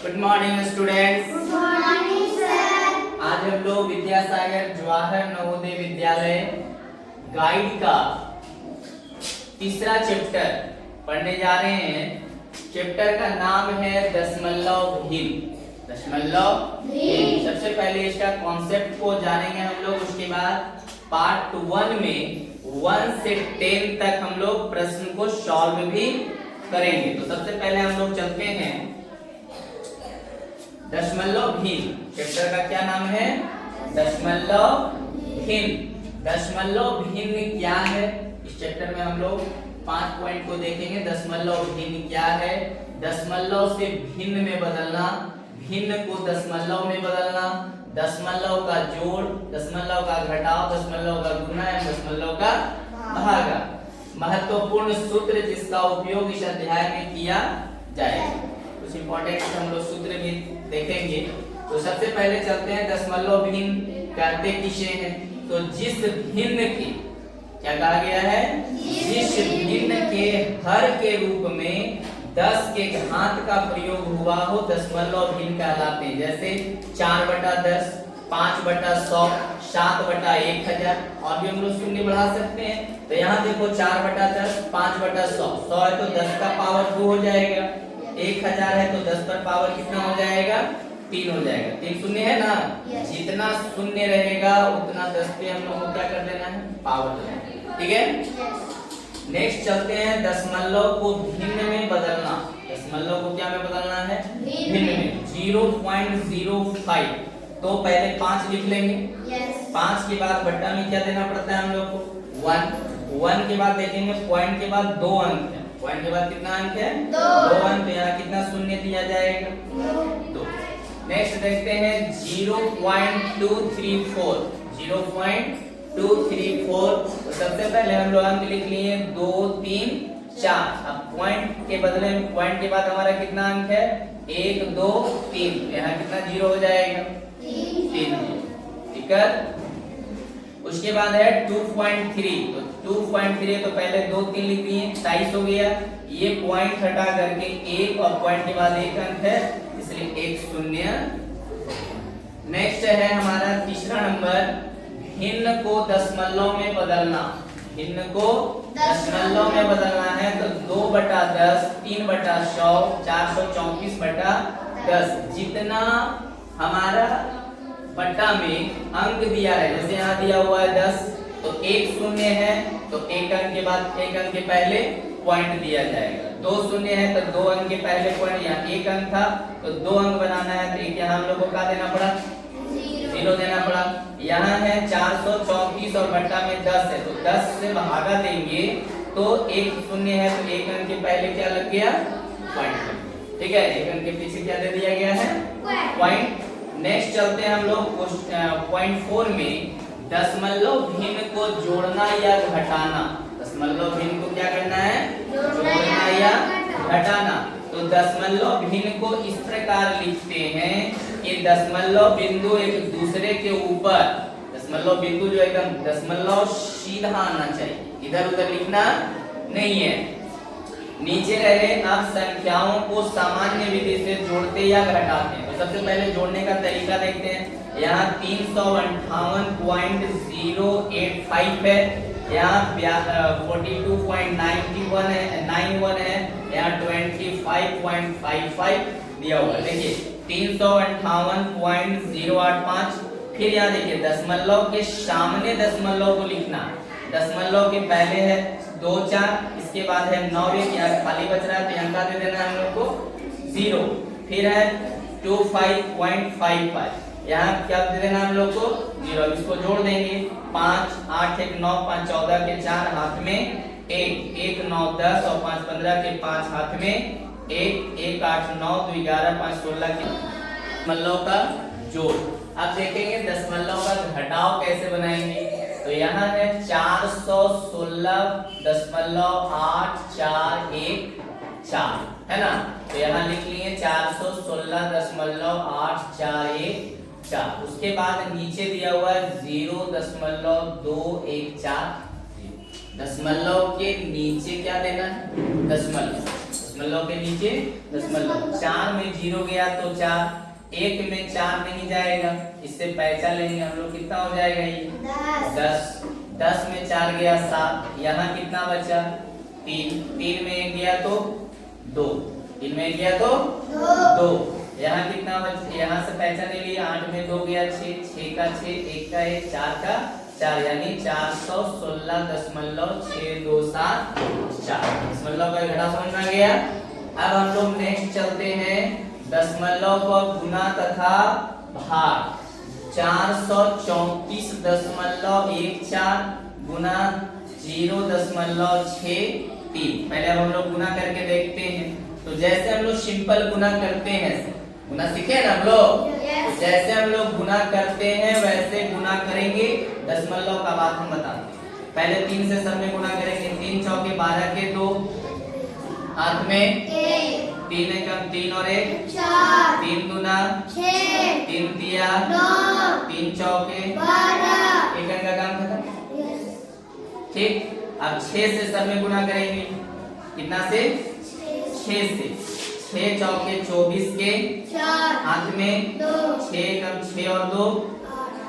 Good morning students. Good morning sir. आज हम लोग विद्यासागर जवाहर नवोदय विद्यालय गाइड का तीसरा चैप्टर पढ़ने जा रहे हैं। चैप्टर का नाम है दशमलव भिन्न। दशमलव भिन्न। सबसे पहले इसका कॉन्सेप्ट को जानेंगे हम लोग, उसके बाद पार्ट 1 में 1 से 10 तक हम लोग प्रश्न को सॉल्व भी करेंगे। तो सबसे पहले हम लोग चलते हैं दशमलव भिन्न। चैप्टर का क्या नाम है? दशमलव भिन्न। दशमलव भिन्न क्या है? इस चैप्टर में हम लोग 5 पॉइंट को देखेंगे। दशमलव भिन्न क्या है? दशमलव से भिन्न में बदलना, भिन्न को दशमलव में बदलना, दशमलव का जोड़, दशमलव का घटाव, दशमलव का गुणा एवं दशमलव का भागा। महत्वपूर्ण सूत्र जिसका उपयोग इस अध्याय में किया जाएगा। कुछ इंपॉर्टेंट हम लोग सूत्र भी देखेंगे। तो सबसे पहले चलते हैं दशमलव भिन्न करते किसे हैं? तो जिस भिन्न के, क्या कहा गया है? जिस भिन्न के हर के रूप में 10 के घात का प्रयोग हुआ हो दशमलव भिन्न कहलाते हैं। जैसे 4/10, 5/100, 7/1000। और भी हम लोग शून्य बढ़ा सकते हैं। तो यहाँ देखो 4/10, 5/100, 100 है तो 10 का पावर 2 हो जाएगा। 1000 है तो 10 पर पावर कितना हो जाएगा? 3 हो जाएगा। 3 शून्य है ना? जितना शून्य रहेगा उतना 10 पे हम लोग को क्या कर देना है? पावर देना है। ठीक है। नेक्स्ट चलते हैं दशमलव को भिन्न में बदलना। दशमलव को क्या में बदलना है? भिन्न में। 0.05 तो पहले 5 लिख लेंगे। 5 के बाद बट्टा में क्या देना पड़ता है हम लोग को? 1 के बाद देखेंगे पॉइंट के बाद 2 अंक है। पॉइंट के बाद कितना अंक है? 2 अंक। तो यहाँ कितना शून्य दिया जाएगा? 2। नेक्स्ट देखते हैं 0.234। 0.234 तो सबसे पहले हम लोग अंक लिख लिए 2 3 4। अब पॉइंट के बदले में पॉइंट के बाद हमारा कितना अंक है? 1 2 3। यहाँ कितना 0 हो जाएगा? 3। ठीक है। उसके बाद है 2.3। तो 2.3 तो पहले 2 3 लिख दिए, 27 हो गया। ये पॉइंट हटा करके 1 और पॉइंट के बाद 1 अंक है, इसलिए 1 शून्य। नेक्स्ट है हमारा तीसरा नंबर, भिन्न को दशमलव में बदलना। भिन्न को दशमलव में बदलना है तो 2/10, 3/100, 434/10। जितना हमारा बट्टा में अंक दिया है, जैसे यहाँ दिया हुआ है 10 तो 1 शून्य है तो 1 अंक के बाद 1 अंक के पहले पॉइंट दिया जाएगा। 2 शून्य है तो 2 अंक के पहले पॉइंट, यहाँ 1 अंक था तो 2 अंक बनाना है तो एक यहाँ हम लोग को क्या देना पड़ा? 0 देना पड़ा। यहाँ है 434 और बट्टा में 10 है तो 10 से भागा देंगे तो 1 शून्य है तो 1 अंक के पहले क्या लग गया? पॉइंट। ठीक है। 1 अंक के पीछे क्या दे दिया गया है? पॉइंट। नेक्स्ट चलते हैं हम लोग पॉइंट 4 में, दशमलव भिन्न को जोड़ना या घटाना। दशमलव भिन्न को क्या करना है? जोड़ना या घटाना। तो दशमलव भिन्न को इस प्रकार लिखते हैं कि दशमलव बिंदु एक दूसरे के ऊपर, दशमलव बिंदु जो एकदम दशमलव सीधा आना चाहिए, इधर उधर लिखना नहीं है। नीचे रहे आप संख्याओं को सामान्य विधि से जोड़ते या घटाते हैं। तो सबसे पहले जोड़ने का तरीका देखते हैं। यहाँ 358.085 है, यहाँ 42.91 है, 91 है, यहाँ 25.55 दिया हुआ है। देखिए 358.085। फिर यहाँ देखिए दशमलव के सामने दशमलव को लिखना। दशमलव के पहले है 2 4, इसके बाद है 9 1, यहाँ खाली बच रहा है तो यहाँ का दे देना है हम लोग को 0। फिर है 25.55, यहाँ क्या दे देना हम लोग को? 0। इसको जोड़ देंगे 5 8 1 9 5 14 के 4 हाथ में 1 1 9 10 और 5 15 के 5 हाथ में 1 1 8 9 2 11 5 16 के दशमलव का जोड़। अब देखेंगे दशमलव का घटाव कैसे बनाएंगे। तो यहाँ है 416.841 है ना? तो यहाँ लिख लिए 416.841। उसके बाद नीचे दिया हुआ है 0.214। दशमलव के नीचे क्या देना है? दशमलव। दशमलव के नीचे दशमलव। 4 में 0 गया तो 4, 1 में 4 नहीं जाएगा, इससे पैसा लेंगे हम लोग, कितना हो जाएगा ये 10। 10 में 4 गया 7, यहाँ कितना बचा 3, 3 में 1 गया तो 2, 3 में 1 गया तो 2, यहाँ कितना बचा, यहाँ से पैसा ले लिया, 8 में 2 गया 6, 6 का 6, 1 का 1, 4 का 4, यानी 416.627 दशमलव का घटा समझ में आ गया। अब हम लोग नेक्स्ट चलते हैं दशमलव का गुना तथा भाग। 434.14 गुना 0.63। पहले अब हम लोग गुना करके देखते हैं। तो जैसे हम लोग सिंपल गुना करते हैं, गुना सीखे ना हम लोग, तो जैसे हम लोग गुना करते हैं वैसे गुना करेंगे। दशमलव का बात हम बताते हैं। पहले 3 से सब में गुना करेंगे। 3 चौके 12 के 2, हाथ में 3 एकम 3 और 1 4, 3 दूना 6, 3 तिया 9, 3 चौके 12, एक का काम खत्म। ठीक, अब 6 से सब में गुना करेंगे। कितना से 6 से, 6 चौके 24 के 4, हाथ में 2, 6 एकम 6 और 2,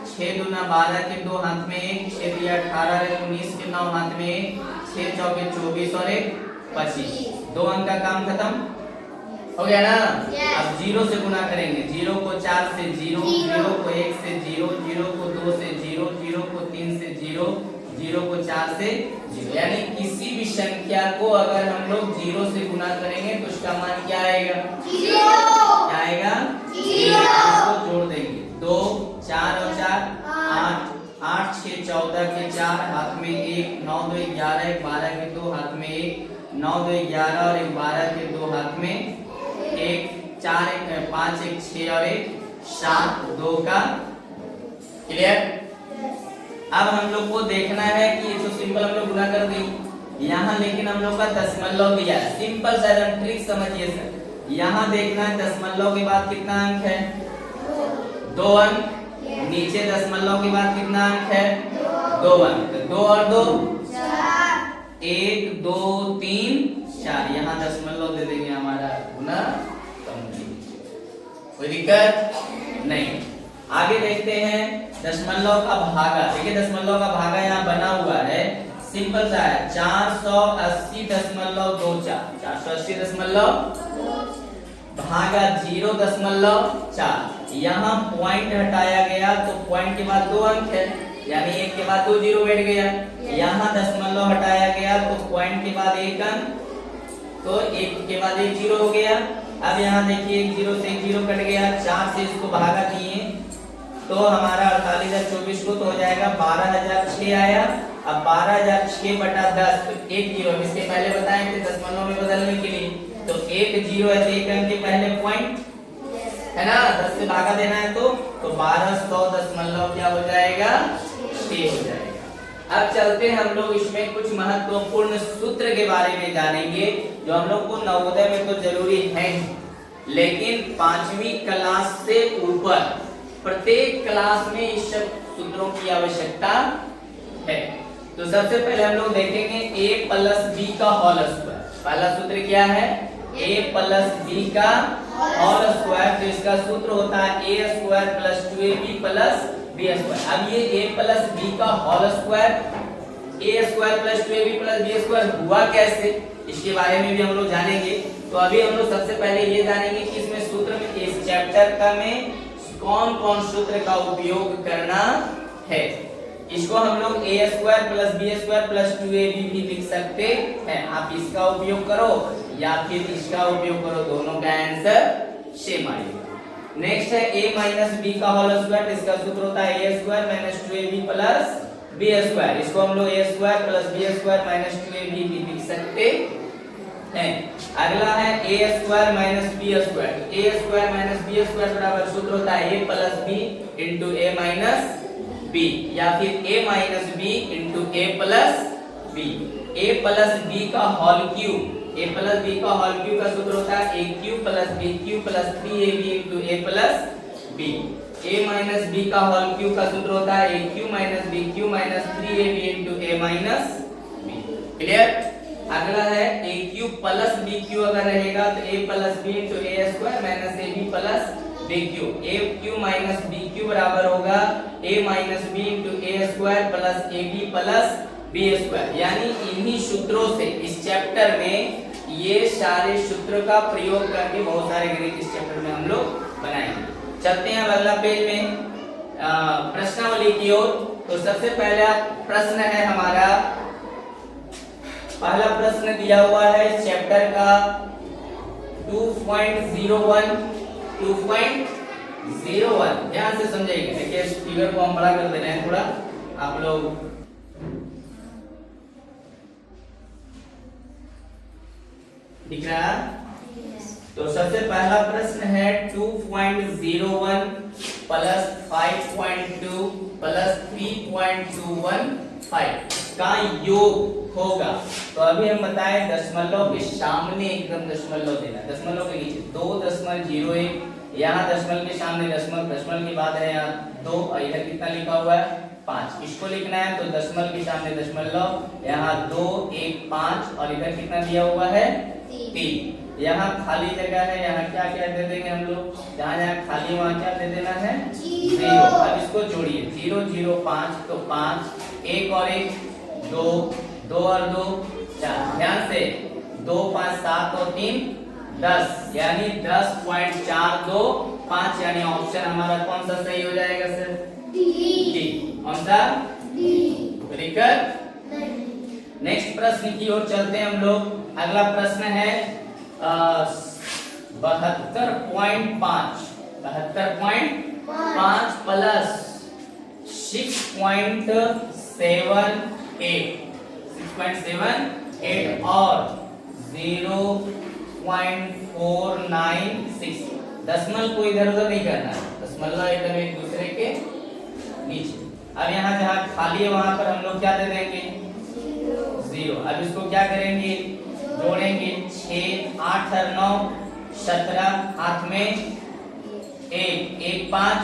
6 दूना 12 के 2, हाथ में 1, 6 दिया 18 रे 19 के 9, हाथ में 1, 6 चौके 24 और 1 25। 2 अंक का काम खत्म हो गया ना। अब 0 से गुना करेंगे। 0 को 4 से 0, 0 को 1 से 0, 0 को 2 से 0, 0 को 3 से 0, 0 को 4 से 0। यानी किसी भी संख्या को अगर हम लोग 0 से गुना करेंगे तो उसका मान क्या आएगा 0। क्या आएगा 0। इसको जोड़ देंगे। 2 4 और 4 8, 8 6 14 के 4, हाथ में 1, 9 2 11, 12 के 2, हाथ में 1, 9 2 11 और 12 के 2, हाथ में 1, 4 1 5 1 6 और 1 7, 2 का। क्लियर। अब हम लोग को देखना है कि ये तो सिंपल हम लोग गुना कर दी यहाँ, लेकिन हम लोग का दशमलव लिया। सिंपल सा ट्रिक समझिए सर। यहाँ देखना है दशमलव के बाद कितना अंक है 2 अंक, नीचे दशमलव के बाद कितना अंक है 2 अंक। 2 और 2 4, 1 2 3 4, यहाँ दशमलव दे देंगे हमारा गुना कंप्लीट, कोई दिक्कत नहीं। आगे देखते हैं दशमलव का भागा। देखिए दशमलव का भागा यहाँ बना हुआ है, सिंपल सा है 480.24, 480 भागा 0.4। यहाँ पॉइंट हटाया गया तो पॉइंट के बाद 2 अंक है, यानी 1 के बाद 2 जीरो बैठ गया। यहाँ दशमलव हटाया गया तो पॉइंट के बाद 1 अंक, तो 1 के बाद 1 जीरो हो गया। अब यहाँ देखिए 1 जीरो से 1 जीरो कट गया, 4 से इसको भागा किए तो हमारा 48,024 को तो हो जाएगा 12,006 आया। अब 12,006 बटा 10, तो 1 जीरो, इसके पहले बताए थे दशमलव में बदलने के लिए, तो 1 जीरो है तो 1 अंक के पहले पॉइंट है ना, 10 से भागा देना है तो 1200 क्या हो जाएगा 6 हो जाएगा। अब चलते हैं हम लोग इसमें कुछ महत्वपूर्ण सूत्र के बारे में जानेंगे जो हम लोग को नवोदय में तो जरूरी है, लेकिन 5वीं क्लास से ऊपर प्रत्येक क्लास में इस सब सूत्रों की आवश्यकता है। तो सबसे पहले हम लोग देखेंगे a प्लस b का होल स्क्वायर। पहला सूत्र क्या है a प्लस b का होल स्क्वायर, तो इसका सूत्र होता है a square plus 2ab plus b square. अब ये a प्लस b का whole square, a square plus 2ab plus b square हुआ कैसे, इसके बारे में भी हम लोग जानेंगे। तो अभी हम लोग सबसे पहले ये जानेंगे कि इसमें सूत्र में इस चैप्टर का में कौन कौन सूत्र का उपयोग करना है। इसको हम लोग a square plus b square plus 2ab भी लिख सकते हैं। आप इसका उपयोग करो या फिर इसका उपयोग करो, दोनों का आंसर सेम आएगा। नेक्स्ट है a माइनस b का होल स्क्वायर, इसका सूत्र होता है a square minus 2ab plus b square. इसको हम लोग a square plus b square minus 2ab भी लिख सकते हैं। अगला है a square minus b square. a square minus b square बराबर सूत्र होता है a plus b into a minus b, या फिर a minus b into a plus b। a plus b का whole cube, a plus b का whole cube का सूत्र होता है a cube plus b cube plus 3ab into a plus b। a minus b का whole cube का सूत्र होता है a cube minus b cube minus 3ab into a minus b। Clear. अगला है A cube plus B cube अगर रहेगा तो A plus B into A square minus A B plus B cube. A cube minus B cube बराबर होगा A minus B into A square plus A B plus B square. यानी इन्हीं सूत्रों से इस चैप्टर में ये सारे सूत्रों का प्रयोग करके बहुत सारे गणित इस चैप्टर में हम लोग बनाएंगे। चलते हैं अगला पेज में प्रश्नावली की ओर। तो सबसे पहला प्रश्न है हमारा, पहला प्रश्न दिया हुआ है चैप्टर का 2.01 ध्यान से समझिएगा। देखिए इस फिगर को हम बड़ा कर दे रहे हैं थोड़ा, आप लोग दिख रहा है। तो सबसे पहला प्रश्न है 2.01 प्लस 5.2 प्लस 3.215 का योग होगा। तो अभी हम बताएं दशमलव के सामने एकदम दशमलव देना, दशमलव के नीचे 2.01, यहाँ दशमलव के सामने दशमलव, दशमलव के बाद है यहाँ 2 और इधर कितना लिखा हुआ है 5। इसको लिखना है तो दशमलव के सामने दशमलव, यहाँ 2 1 5 और इधर कितना दिया हुआ है 3। यहाँ खाली जगह है, यहाँ क्या क्या दे देंगे हम लोग, जहाँ जहाँ खाली वहाँ क्या दे देना है 0। अब इसको जोड़िए 0 0 5 तो 5, 1 और 1 2, 2 और 2 4, ध्यान से 2 5 7 और 3 10, यानी 10.425, यानी ऑप्शन हमारा कौन सा सही हो जाएगा सर? डी। कौन सा? Very good. नेक्स्ट प्रश्न की ओर चलते हैं हम लोग। अगला प्रश्न है 72.5 प्लस 6.78 और 0.496। दशमलव को इधर उधर नहीं करना है, दशमलव एकदम एक दूसरे के नीचे। अब यहाँ जहाँ खाली है वहां पर हम लोग क्या दे देंगे 0। अब इसको क्या करेंगे जोड़ेंगे 6 8 और 9 17, हाथ में 1 1 5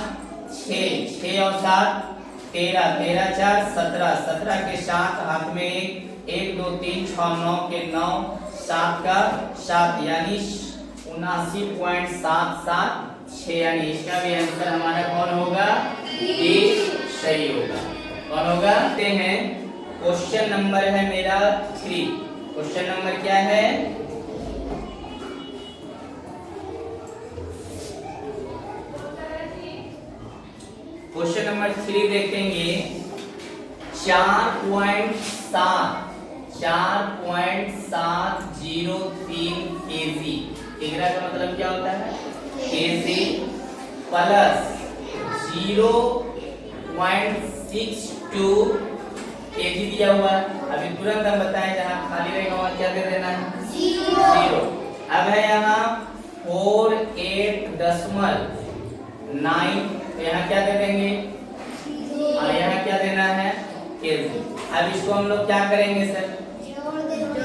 6 6 और 7 13 13 4 17 17 के साथ हाथ में 1 2 3 6 9 के 9 7 का 7, यानी 79.776, यानी इसका भी आंसर हमारा कौन होगा? डी सही होगा। कौन होगा? देखते हैं क्वेश्चन नंबर है मेरा 3। क्वेश्चन नंबर क्या है? क्वेश्चन नंबर 3 देखेंगे 4.703 केजी। किग्रा का मतलब क्या होता है? केजी प्लस 0.62 केजी दिया हुआ है। अभी तुरंत हम बताएं जहाँ खाली रहेगा वहाँ क्या दे देना है 0। अब है यहाँ 48.9, तो यहाँ क्या दे देंगे और यहाँ क्या देना है केजी। अब इसको हम लोग क्या करेंगे सर?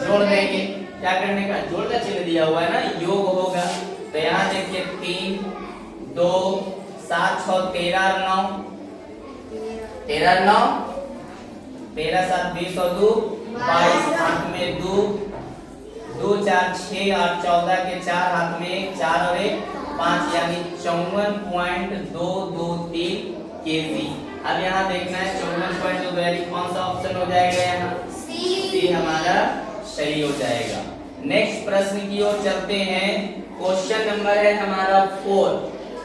जोड़ देंगे। क्या करने का? जोड़ का चिन्ह दिया हुआ है ना, योग होगा। तो यहाँ देखिए 3 2 7 6 13 और 9 13 9 13 7 20 और 2 22, हाथ में 2 2 4 6 और 14 के 4, हाथ में 4 और 1 5, यानी 54.223 केजी। अब यहाँ देखना है 54.2, यानी कौन सा ऑप्शन हो जाएगा? यहाँ सी हमारा सही हो जाएगा। नेक्स्ट प्रश्न की ओर चलते हैं। क्वेश्चन नंबर है हमारा 4।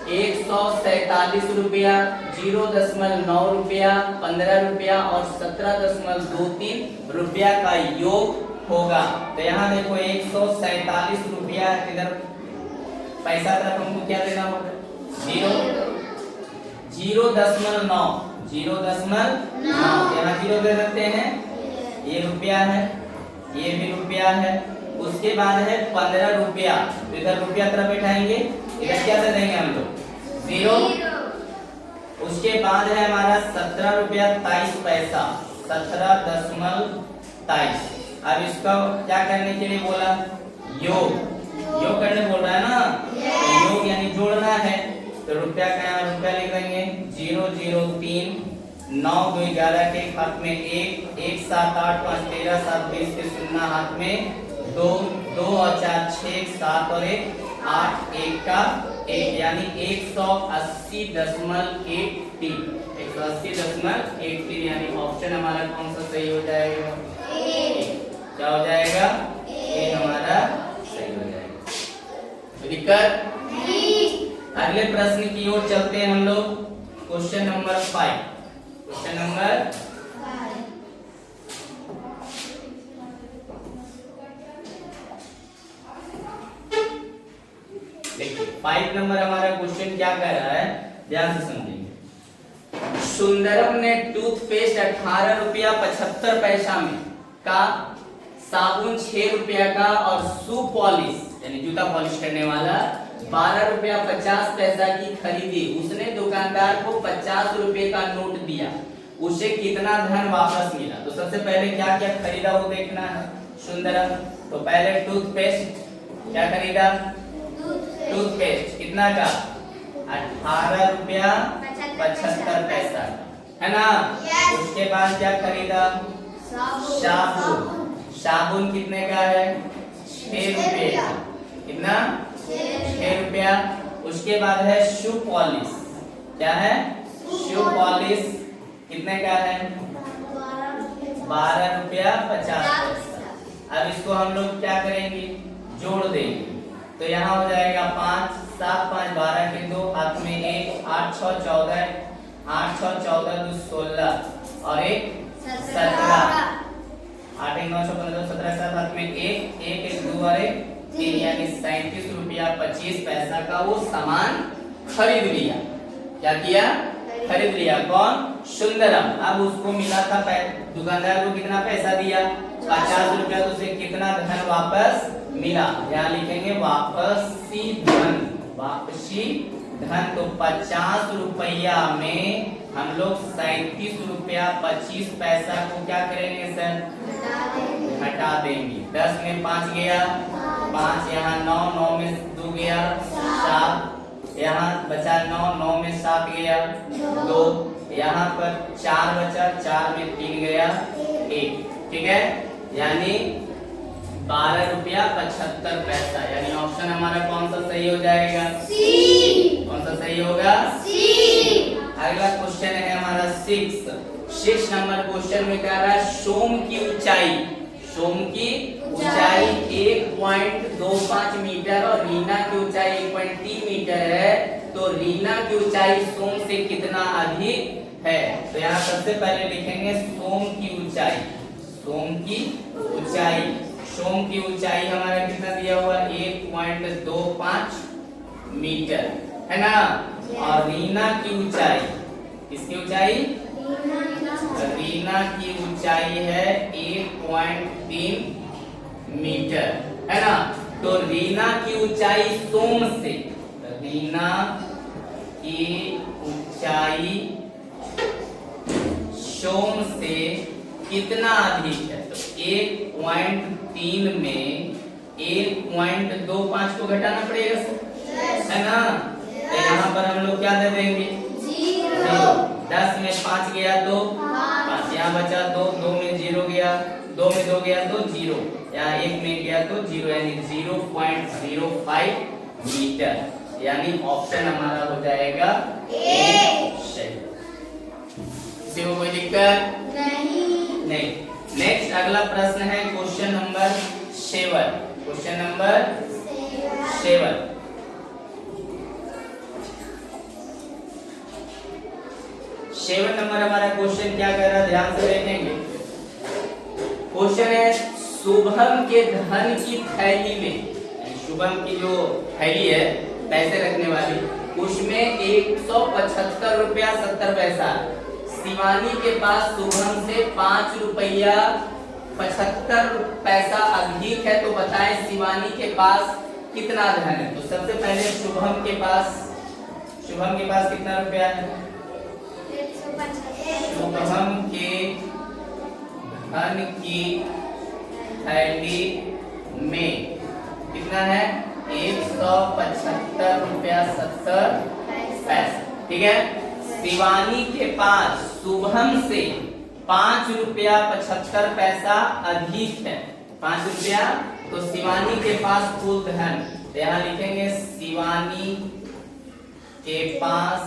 147 रुपया, 0.9 रुपया, 15 रुपया और 17.23 रुपया का योग होगा। तो यहाँ देखो 147 रुपया, इधर पैसा तरफ हमको क्या देना होगा 0.9, यहाँ 0 दे देते हैं। ये रुपया है, ये भी रुपया है। उसके बाद है 15 रुपया, तो इधर रुपया तरफ बैठाएंगे, इधर क्या दे देंगे हम लोग 0। उसके बाद है हमारा 17 रुपया 23 पैसा, 17.23। अब इसका क्या करने के लिए बोला? योग करने बोल रहा है ना, तो योग यानी जोड़ना है। तो रुपया का यहाँ रुपया लिख देंगे 003 9 2 11 के हाथ में 1 1 7 8 5 13 7 20 के शून्य हाथ में 2 2 और 4 6 7 और 1 8 1 का 1 यानी 180.13 180.13 यानी ऑप्शन हमारा कौन सा सही हो जाएगा? क्या हो जाएगा? ए हमारा सही हो जाएगा। तो दिक्कत? अगले प्रश्न की ओर चलते हैं हम लोग। Question number 5। क्वेश्चन नंबर देखिए 5 नंबर हमारा क्वेश्चन क्या कह रहा है, ध्यान से समझेंगे। सुंदरम ने टूथपेस्ट 18 रुपया 75 पैसा में का, साबुन 6 रुपया का और शू पॉलिश यानी जूता पॉलिश करने वाला 12 रुपया 50 पैसा की खरीदी। उसने दुकानदार को 50 रुपए का नोट दिया, उसे कितना धन वापस मिला? तो सबसे पहले क्या क्या खरीदा वो देखना है सुंदरम। तो पहले टूथपेस्ट क्या खरीदा? टूथपेस्ट कितना का? 18 रुपया 75 पैसा, है ना। उसके बाद क्या खरीदा? साबुन। साबुन कितने का है? 6 रुपये का। कितना? 6 रुपया। उसके बाद है शू पॉलिश, क्या है? शू पॉलिश कितने का है? 12 रुपया 50 पैसा। अब इसको हम लोग क्या करेंगे? जोड़ देंगे। तो यहाँ हो जाएगा 5 7 5 12 के 2 हाथ में 1 8 6 14 8 6 14 2 16 और 1 17 8 1 9 15 17 7 हाथ में 1 1 1 2 और 1 3 यानी 37 रुपया 25 पैसा का वो सामान खरीद लिया। क्या किया? खरीद लिया। कौन? सुंदरम। अब उसको मिला था दुकानदार को कितना पैसा दिया? 50 रुपया। तो उसे कितना धन वापस मिला? यहाँ लिखेंगे वापसी धन। वापसी धन। तो 50 रुपया में हम लोग 37 रुपया 25 पैसा को क्या करेंगे सर? हटा देंगे। 10 में 5 गया 5, यहाँ 9 9 में 2 गया 7, यहाँ बचा 9 9 में 7 गया 2, यहाँ पर 4 बचा 4 में 3 गया 1। ठीक है, यानी 12 रुपया 75 पैसा। यानी ऑप्शन हमारा कौन सा सही हो जाएगा? सी। कौन सा सही होगा? सी। अगला क्वेश्चन है हमारा 6 नंबर क्वेश्चन में कह रहा है सोम की ऊंचाई। सोम की ऊंचाई 1.25 मीटर और रीना की ऊंचाई 1.3 मीटर है। तो रीना की ऊंचाई सोम से कितना अधिक है? तो यहाँ सबसे पहले लिखेंगे सोम की ऊंचाई। सोम की ऊंचाई, सोम की ऊंचाई हमारा कितना दिया हुआ? 1.25 मीटर, है ना। और रीना की ऊंचाई, किसकी ऊंचाई? रीना की ऊंचाई है 1.3 मीटर, है ना। तो रीना की ऊंचाई सोम से, रीना की ऊंचाई सोम से कितना अधिक है? तो 1.3 में 1.25 को घटाना पड़ेगा सर, है ना। तो यहाँ पर हम लोग क्या दे देंगे? 0। 10 में 5 गया 2 5, यहाँ बचा 2 2 में 0 गया 2 में 2 गया तो 0, यहाँ 1 में गया तो 0, यानी 0.05 मीटर। यानी ऑप्शन हमारा हो जाएगा ए सही। किसी को कोई दिक्कत नहीं। नेक्स्ट अगला प्रश्न है question number 7। Question number 7। Seven number हमारा क्वेश्चन क्या कह रहा है, ध्यान से देखेंगे। क्वेश्चन है शुभम के धन की थैली में, शुभम की जो थैली है पैसे रखने वाली, उसमें 175 रुपया 70 पैसा। शिवानी के पास शुभम से 5 रुपया 75 पैसा अधिक है। तो बताएं शिवानी के पास कितना धन है? तो सबसे पहले शुभम के पास कितना रुपया है? शुभम के धन की थैली में कितना है? 175 रुपया 70 पैसा। ठीक है। शिवानी के पास शुभम से 5 रुपया 75 पैसा अधिक है। 5 रुपया, तो शिवानी के पास कुल धन, तो यहाँ लिखेंगे शिवानी के पास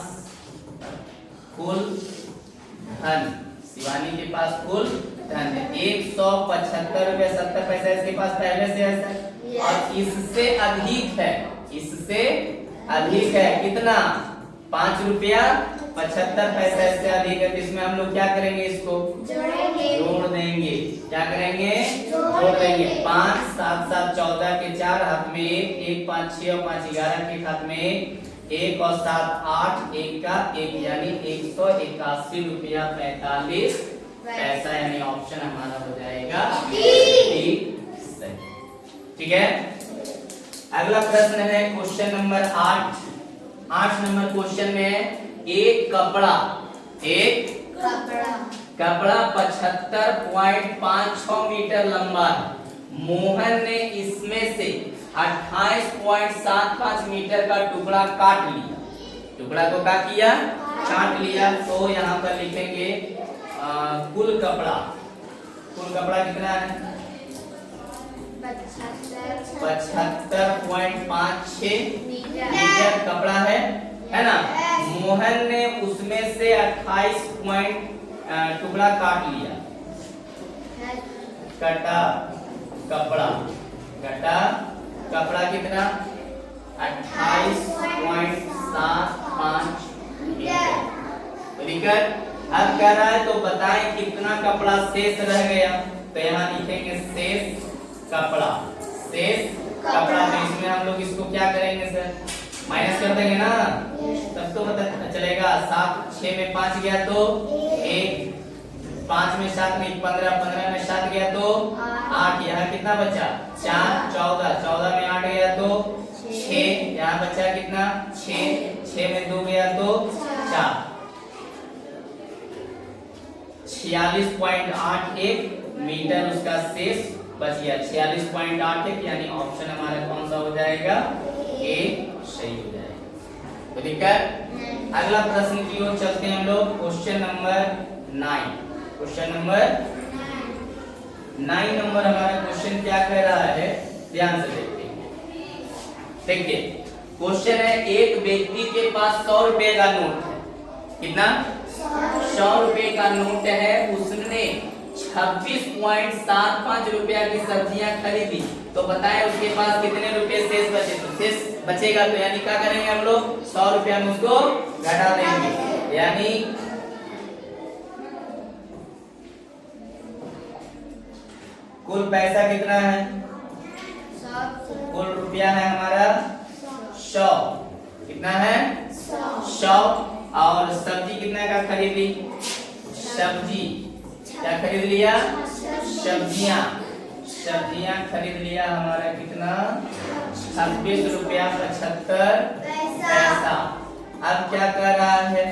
कुल धन। शिवानी के पास कुल धन है 175 रुपया 70 पैसा इसके पास पहले से है, और इससे अधिक है, इससे अधिक है कितना? 5 रुपया 75 पैसा इससे अधिक है। तो इसमें हम लोग क्या करेंगे? इसको जोड़ देंगे। क्या करेंगे? जोड़ देंगे। 5 7 7 14 के 4 हाथ में 1 1 5 6 और 5 11 के हाथ में 1 और 7 8 1 का 1 यानी 181 रुपया 45 पैसा, यानी ऑप्शन हमारा हो जाएगा डी। ठीक है। अगला प्रश्न है क्वेश्चन नंबर 8। 8 नंबर क्वेश्चन में एक कपड़ा 75.56 मीटर लंबा है। मोहन ने इसमें से 28.75 मीटर का टुकड़ा काट लिया। टुकड़ा को क्या किया? काट लिया। तो यहाँ पर लिखेंगे कुल कपड़ा। कुल कपड़ा कितना है? 75.56 मीटर कपड़ा है ना। मोहन ने उसमें से 28 टुकड़ा काट लिया। कटा कपड़ा कितना? 28.75 मीटर। लिखकर अब कह रहा है तो बताएं कितना कपड़ा शेष रह गया। तो यहाँ लिखेंगे शेष कपड़ा। तो इसमें हम लोग इसको क्या करेंगे सर? माइनस कर देंगे ना, तब तो पता चलेगा। 7 6 में 5 गया तो 1, 5 में 7 में 15, 15 में 7 गया तो 8। यहाँ कितना बचा? 4 14, 14 में 8 गया तो 6। यहाँ बचा कितना? 6, 6 में 2 गया तो 4। 46.81 मीटर उसका शेष बच गया। 46.81 यानी ऑप्शन हमारा कौन सा हो जाएगा? ए सही हो जाएगा। तो दिक्कत। अगला प्रश्न की ओर चलते हैं हम लोग। Question number 9। Question number 9 number हमारा क्वेश्चन क्या कह रहा है? ध्यान से देखते हैं। देखिए क्वेश्चन है, एक व्यक्ति के पास 100 रुपए का नोट है। कितना? 100 रुपए का नोट है। उसने 26.75 रुपया की सब्जियां खरीदी। तो बताएं उसके पास कितने रुपए शेष बचे? तो शेष बचेगा तो यानी क्या करेंगे हम लोग? 100 रुपया में उसको घटा देंगे। यानी कुल पैसा कितना है? कुल रुपया है हमारा 100। कितना है? 100। और सब्जी कितना का खरीदी? सब्जी क्या खरीद लिया? सब्जियां खरीद लिया हमारा कितना? 26 रुपया 75 पैसा। अब क्या कर रहा है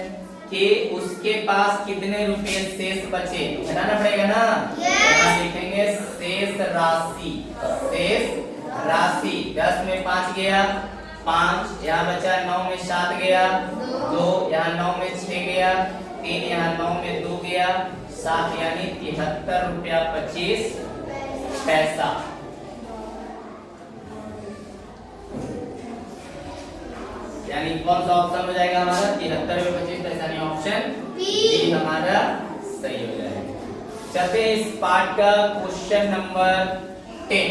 कि उसके पास कितने रुपए शेष बचे? घटाना पड़ेगा ना। यहाँ लिखेंगे शेष राशि। शेष राशि 10 में 5 गया 5, यहाँ बचा 9 में 7 गया 2, यहाँ 9 में 6 गया 3, यहाँ 9 में 2 गया 7, यानी 73 रुपया 25 पैसा। यानी कौन सा ऑप्शन हो जाएगा हमारा? 73 रुपये 25 पैसा, यानी ऑप्शन बी हमारा सही हो जाएगा। चलते हैं इस पार्ट का क्वेश्चन नंबर 10।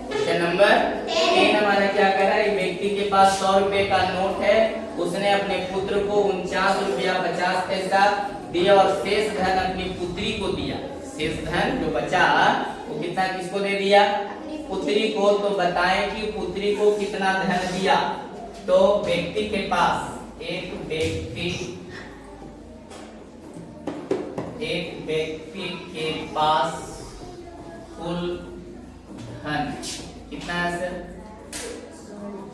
क्वेश्चन नंबर 10 हमारा क्या कर रहा है? एक व्यक्ति के पास 100 रुपए का नोट है। उसने अपने पुत्र को 49 रुपया 50 पैसा दिया और शेष धन अपनी पुत्री को दिया। शेष धन जो बचा वो कितना किसको दे दिया? पुत्री को। तो बताएं कि पुत्री को कितना धन दिया? तो व्यक्ति के पास एक व्यक्ति के पास कुल धन कितना है सर?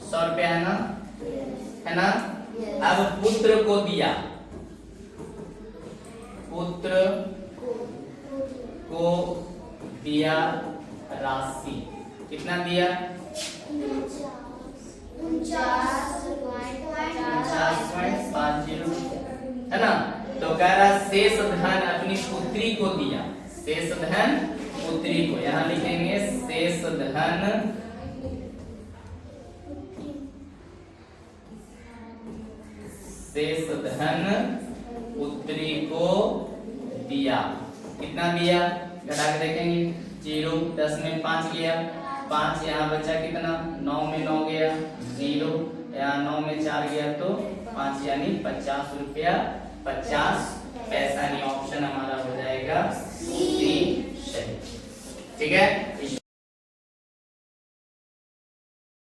100 रुपया है ना? अब पुत्र को दिया। पुत्र को दिया राशि कितना दिया? 49.50 है ना। शेष धन अपनी पुत्री को दिया, शेष धन पुत्री को, यहाँ लिखेंगे शेष धन पुत्री को दिया। कितना दिया घटा के देखेंगे, 0 10 में 5 गया, 5 यहाँ बचा कितना, 9 में 9 गया 0, यहाँ 9 में 4 गया तो 5 यानी 50 रुपया 50 पैसा। नहीं ऑप्शन हमारा हो जाएगा सी सही। ठीक है।